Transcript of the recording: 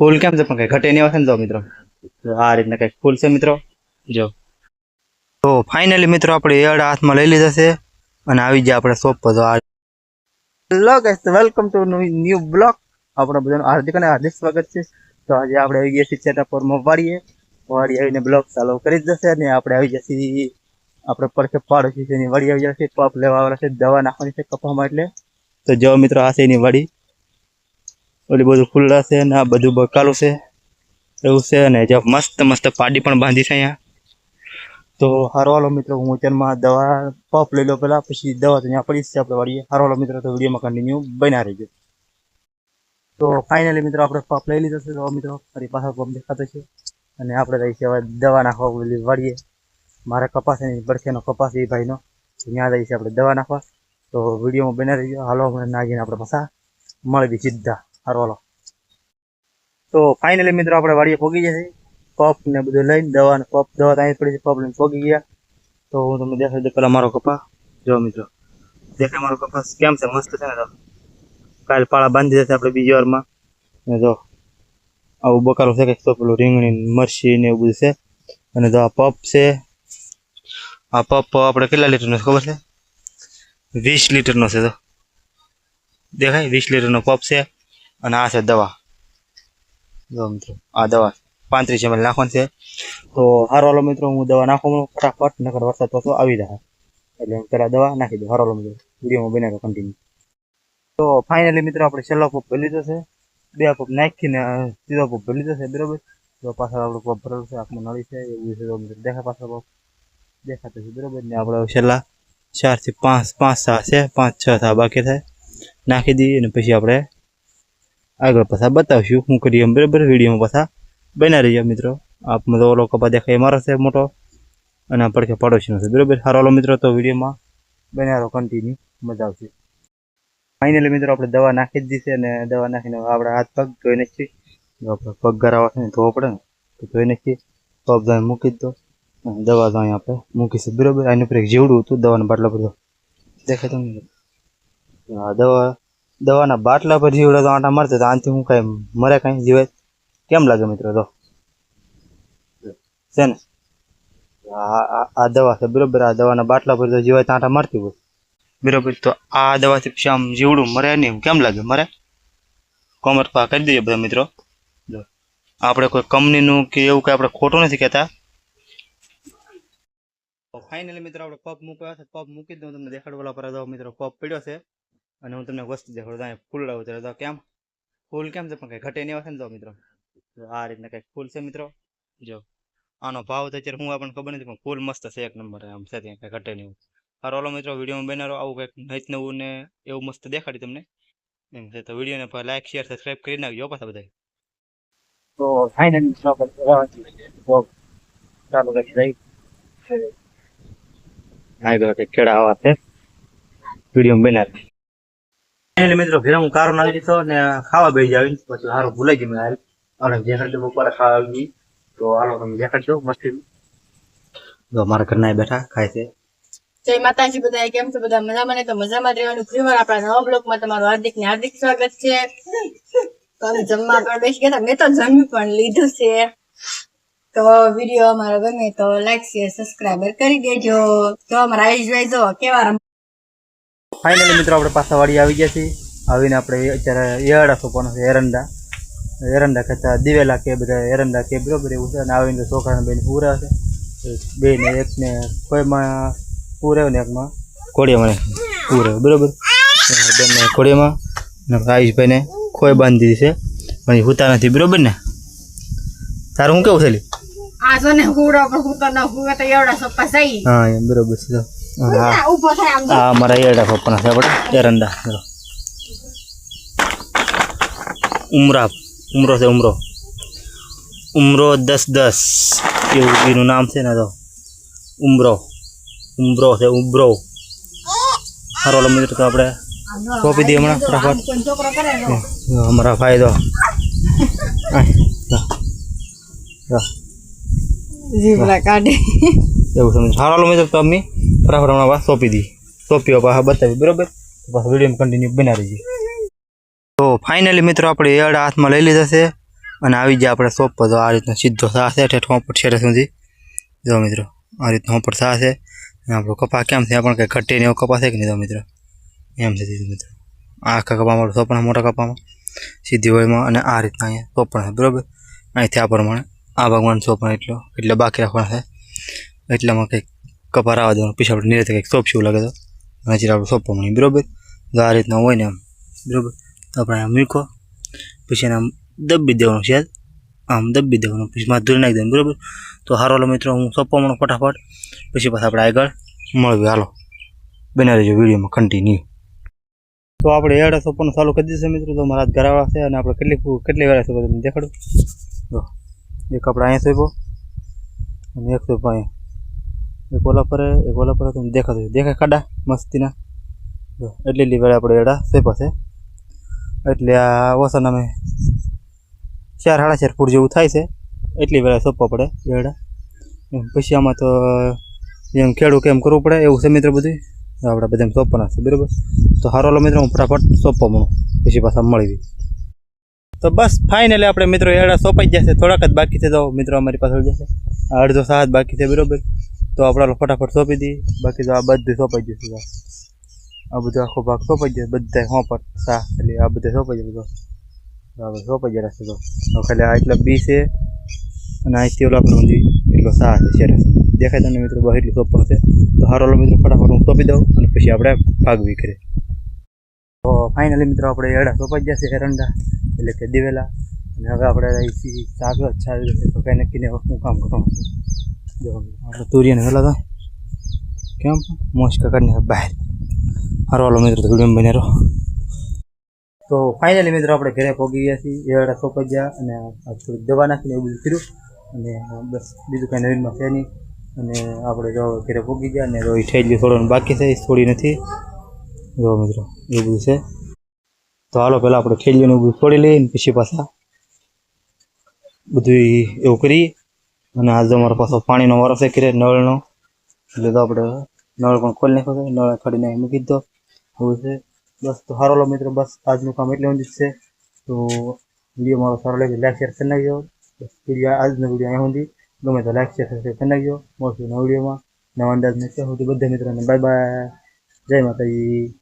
ફૂલ કેમ છે પણ કઈ ઘટે નહીં આવે ને જો મિત્રો આ રીતના કઈક ફૂલ છે મિત્રો જો તો ફાઇનલી મિત્રો આપણે એડ હાથમાં લઈ લીધા છે અને આવી જાય આપણે શોપ પર. Hello guys, welcome to new blog. આપણા બધાનું હાર્દિક અને હાર્દિક સ્વાગત છે. તો આજે આપણે આવી ગયા છીએ સેટઅપ પર વાડીએ આવીને બ્લોગ ચાલુ કરી જ જશે અને આપણે આવી જશે આપણે પડખે પાડોશી છે એની વાડી આવી જશે. પપ લેવા આવવાના છે, દવા નાખવાની છે કપામાં એટલે. તો જો મિત્રો આ છે એની વાડી, ઓલી બધું ખુલ્લા છે ને આ બધું બકાલું છે એવું છે. અને જો મસ્ત મસ્ત પાડી પણ બાંધી છે અહીંયા. તો હારવાલો મિત્રો હું અત્યારમાં દવા પપ લઈ લો પેલા, પછી દવા તો અહીંયા પડી છે આપણે વાડીએ. હારવાલો મિત્રો તો વિડીયોમાં કન્ટિન્યુ બન્યા રહીજો. તો ફાઇનલી મિત્રો આપણે પપ લઈ લીધો છે. તો મિત્રો ફરી પાછા પપ દેખાતો છે અને આપણે રહી છે હવે દવા નાખવા પેલી વાડીએ. મારે કપાસ એની બરખેનો કપાસ એ ભાઈનો, ત્યાં રહી છે આપણે દવા નાખવા. તો વિડીયોમાં બન્યા રહીજો. હાલો હમણાં નાખીને આપણે પાછા મળી સીધા હારવાલો. તો ફાઇનલી મિત્રો આપણે વાડીએ પહોંચી જશે. પપ ને બધું લઈને દવા ને પપ દવા ત્યાં પડી છે, પપ લઈને પહોંચી ગયા. તો હું તમને દેખાડી દઉં પેલા મારો કપાસ. જો મિત્રો દેખાય મારો કપાસ કેમ છે, મસ્ત છે ને. તો કાલે પાળા બાંધી જશે આપણે બીજી વારમાં. ને જો આવું બકારું છે કંઈક, તો પેલું રીંગણી મરચી ને એવું બધું છે. અને જો આ પપ છે, આ પપ આપણે કેટલા લીટરનો છે ખબર છે? 20 લીટરનો છે. તો દેખાય 20 લીટરનો પપ છે. અને આ છે દવા. જો મિત્રો આ દવા 35 ml નાખવાની છે. તો હારવાલો મિત્રો હું દવા નાખું ફટાફટ, નકર વરસાદ પાછો આવી જાય એટલે હું પેલા દવા નાખી દઉં. હારવાલો મિત્રો વિડીયોમાં બનાવ્યો કન્ટિન્યુ. તો ફાઇનલી મિત્રો આપણે છેલ્લો પપ ભરી લીધો છે. 2 પપ નાખીને સીધો પપ ભરી લીધો છે બરાબર. તો પાછળ આપણું પપ ભરેલું છે, આખમાં નળી છે એવું છે. તો મિત્રો દેખાય પાછળ પપ દેખાતો છે બરાબર. ને આપણે છેલ્લા 4 થી 5 6 છે, 5 6 થા બાકી થાય નાખી દઈએ. અને પછી આપણે આગળ પાછા બતાવશું શું કરીએ બરાબર. વિડીયોમાં પાછા બન્યા રહીએ મિત્રો. આપમાં તો ઓલો કપા દેખાય મારો છે મોટો અને પડખે પડોશીનો છે બરાબર. હારવાલો મિત્રો તો વિડીયોમાં બન્યા રહો કન્ટિન્યુ, મજા આવશે. ફાઇનલી મિત્રો આપણે દવા નાખી જ દીધી અને દવા નાખીને આપણે હાથ પગ ધોઈ નાખીએ. આપણે પગ ગરાવા છે ને ધોવો પડે ને તો ધોઈ નાખીએ. પગ ધોઈ મૂકી જ દો અને દવા તો અહીં આપણે મૂકીશું બરાબર. આની ઉપર એક જેવડું હતું દવાના બાટલા પર દેખાય તમને. દવાના બાટલા પર જીવડા તો આંટા મારતા તો આનાથી હું કાંઈ મરે કાંઈ જીવાય કેમ લાગે મિત્રો? તો છે ને આ દવા છે બરાબર. આ દવાના બાટલા પર તો જીવાય તો આંટા મારતી હોય બરાબર. તો આ દવાથી પછી આમ જીવડું મરે નહીં કેમ લાગે? મરે કોમેન્ટ પા કરી દઈએ બધા મિત્રો. આપણે કોઈ કંપનીનું કે એવું કંઈ આપણે ખોટું નથી કહેતા. ફાઇનલી મિત્રો આપણે પપ મૂક્યો છે. પપ મૂકી દઉં તમને દેખાડવાલા પર દો મિત્રો પપ પડ્યો છે. અને હું તમને વસ્તુ દેખાડું અહીંયા ફૂલ ઉતરે તો કેમ ફૂલ કેમ છે પણ કંઈ ઘટે નહીં આવે ને. તો મિત્રો આ રીતના કંઈક ફૂલ છે મિત્રો. જો આનો ભાવ તો અત્યારે હું આપણને ખબર નથી, પણ ફૂલ મસ્ત છે, એક નંબર આમ છે, ત્યાં કંઈ ઘટે નહીં. હારવાલો મિત્રો વિડીયોમાં બનાવો આવું કંઈક નહીત નવું ને એવું મસ્ત દેખાડી તમને એમ છે. તો વિડીયોને લાઈક શેર સબસ્ક્રાઈબ કરી નાખજો પાછા બધા. તો ફાઇનલી ચાલુ કરી દઈ કેળા આવા છે વિડીયો બનાવી. ફાઇનલી મિત્રો ઘરે હું કારો નાખી દીધો ને ખાવા બેસી આવી. પછી સારું ભૂલાઈ ગયું મેં અને જેકડ બપોરે ખાવા આવી. તો હાલો તમે દેખાડ દો મસ્તી. જો મારા ઘરના બેઠા ખાય છે. જય માતાજી બધા, કેમ છો બધા? મજામાં ને? તો મજામાં રહેવાનું. ફરીવાર આપણા નવા બ્લોગમાં તમારું હાર્દિક ને હાર્દિક સ્વાગત છે. તો અમે જમવા પણ બેસી ગયા. મેં તો જમી પણ લીધું છે. તો વિડીયો અમારો ગમે તો લાઈક શેર સબસ્ક્રાઈબર કરી દેજો. તો અમારા આયુષભાઈ જો કેવા. ફાઇનલી મિત્રો આપણે પાછા વાડી આવી ગયા છીએ. આવીને આપણે અત્યારે એરંડા સોંપવાનો છે. એરંડા કરતા દિવેલા કે બધા એરંડા કે બરોબર એવું છે. અને આવીને છોકરાને બેને પૂરા છે. બે ને એકને કોઈમાં પૂરે ને એકમાં ખોડિયામાં પૂરે બરોબર. બેનને ખોડિયામાં ને આયુષભાઈને ખોઈ બાંધી દીધી છે પણ હુતા નથી બરોબર ને. તારું હું કેવું થયેલી? આ જો ને હુડો પણ હું તો ન હુવે તો એવડા સોપા સહી. હા એમ બરોબર છે. ઉભો થાય આમ. હા મારા એરંડા સોંપવાના છે આપણે એરંડા. ઉમરો છે ઉમરો 10-10 એવું એનું નામ છે ને. તો ઉમરો છે ઉમરો. હારવાલો મિત્રો તો આપણે સોંપી દઈએ હમણાં ફટાફટ. અમારા ફાયદો કાઢે એવું સમજ. હારવાલો મિત્રો તો અમે ફટાફટ હમણાં સોંપી દઈએ. સોંપીઓ પાછા બતાવી બરોબર. પાછા વિડીયો કન્ટિન્યુ બના રહીએ. તો ફાઇનલી મિત્રો આપણે એડ હાથમાં લઈ લીધા છે અને આવી જાય આપણે શોપ પર. તો આ રીતનો સીધો થા છે ઠેઠ હોપટ છેડે સુધી. જો મિત્રો આ રીતનો હોપટ થા છે. અને આપણો કપા કેમ છે પણ કંઈ ઘટે ને એવો કપા છે કે નહીં? તો મિત્રો એમ છે સીધું મિત્રો. આખા કપામાં સોપણા મોટા કપામાં સીધી વળમાં અને આ રીતના અહીંયા સોપણા છે બરાબર. અહીંથી આ પ્રમાણે આ ભાગમાં સોપણા એટલે બાકી રાખવાના છે. એટલામાં કંઈક કપા આવવા દેવાનું. પછી આપણે નીચે કંઈક સોપ જેવું લાગે તો અને પછી આપણે સોપવા મળી બરાબર. તો આ રીતના હોય ને આમ બરાબર. તો આપણે આમ મૂકો પછી એને આમ દબી દેવાનું છે. આમ દબી દેવાનું પછી માં ધૂળ નાખી દેવાનું બરાબર. તો હારો હાલો મિત્રો હું સોપવા મળું ફટાફટ. પછી પાછા આપણે આગળ મળવી. હાલો બના રહેજો વિડીયોમાં કન્ટિન્યુ. તો આપણે એડા સોપવાનું ચાલુ કરી દીધું મિત્રો. તો મારા ઘરાવાળા છે અને આપણે કેટલી વેળા સોપો તમને દેખાડું. જો એક આપણે અહીંયા સોપો અને એક સોપો અહીંયા. એક ઓલા પર તમને દેખાય ખાડા મસ્તીના. જો એટલી વેળા આપણે એડા સોપા છે. એટલે આ ઓસાના મેં 4-4.5 ફૂટ જેવું થાય છે. એટલી વેળા સોપવા પડે એડા. પછી આમાં તો જેમ ખેડૂત કેમ કરવું પડે એવું છે મિત્રો બધું. આપણે બધા સોંપવાના છે બરાબર. તો હારો મિત્રો હું ફટાફટ સોંપવા મળું પછી પાછા મળી. તો બસ ફાઇનલી આપણે મિત્રો એડા સોંપાઈ જશે. થોડાક જ બાકી છે. તો મિત્રો અમારી પાછળ જશે અડધો સાથ બાકી છે બરાબર. તો આપણે ફટાફટ સોંપી દઈએ. બાકી તો આ બધું સોંપાઈ જશે. આ બધો આખો ભાગ સોંપાઈ જશે. બધા હોપટ સા એટલે આ બધા સોંપાઈ જાય બધો. આપણે સોંપાઈ જાય રાખશે. તો ખાલી આ એટલા બી છે અને અહીંથી ઓલા આપણે એટલો સા છે શેર દેખાય તમને મિત્રો. બસ એટલું સોંપવાનું છે. તો હારો મિત્રો ફટાફટ હું સોંપી દઉં અને પછી આપણે ભાગવી કરીએ. તો ફાઇનલી મિત્રો આપણે એડા સોંપાઈ જશે એરંડા એટલે કે દિવેલા. અને હવે આપણે શાક તો કંઈ નક્કીને હું કામ કરવાનું છું. જો આપણે તુરિયાને વહેલા તો કેમ મોસ્કા કરીને બહાર હારો હાલો મિત્રો. તો વિડીયો બને રહો. તો ફાઇનલી મિત્રો આપણે ઘરે પહોંચી ગયા છીએ. એડા સોંપાઈ ગયા અને થોડીક દવા નાખીને એવું બધું કર્યું. અને બસ બીજું કાંઈ નવીનમાં છે નહીં. અને આપણે જો ઘરે પહોંચી ગયા. અને તો એ ઠેલી છોડવાનું બાકી છે. એ છોડી નથી. જો મિત્રો એવું બધું છે. તો હાલો પહેલાં આપણે ઠેલીઓને બધું છોડી લઈએ પછી પાછા બધું એવું કરીએ. અને આજે અમારો પાછો પાણીનો વારો છે ઘરે નળનો. એટલે તો આપણે નળ પણ ખોલી નાખ્યો છે. નળ કાઢીને મૂકી દીધો એવું છે. બસ તો સારો લો મિત્રો. બસ આજનું કામ એટલે ઊંધી જ છે. તો વિડીયો મારો સારો લાગે લાઈક શેર કરી નાખજો. બસ વિડીયો આજનો વિડીયો અહીંયા ઊંધી ગમે તો લાઈક શેર કરી નાખજો. મળશું નવા વિડીયોમાં નવા અંદાજને ત્યાં સુધી બધા મિત્રોને બાય બાય. જય માતાજી.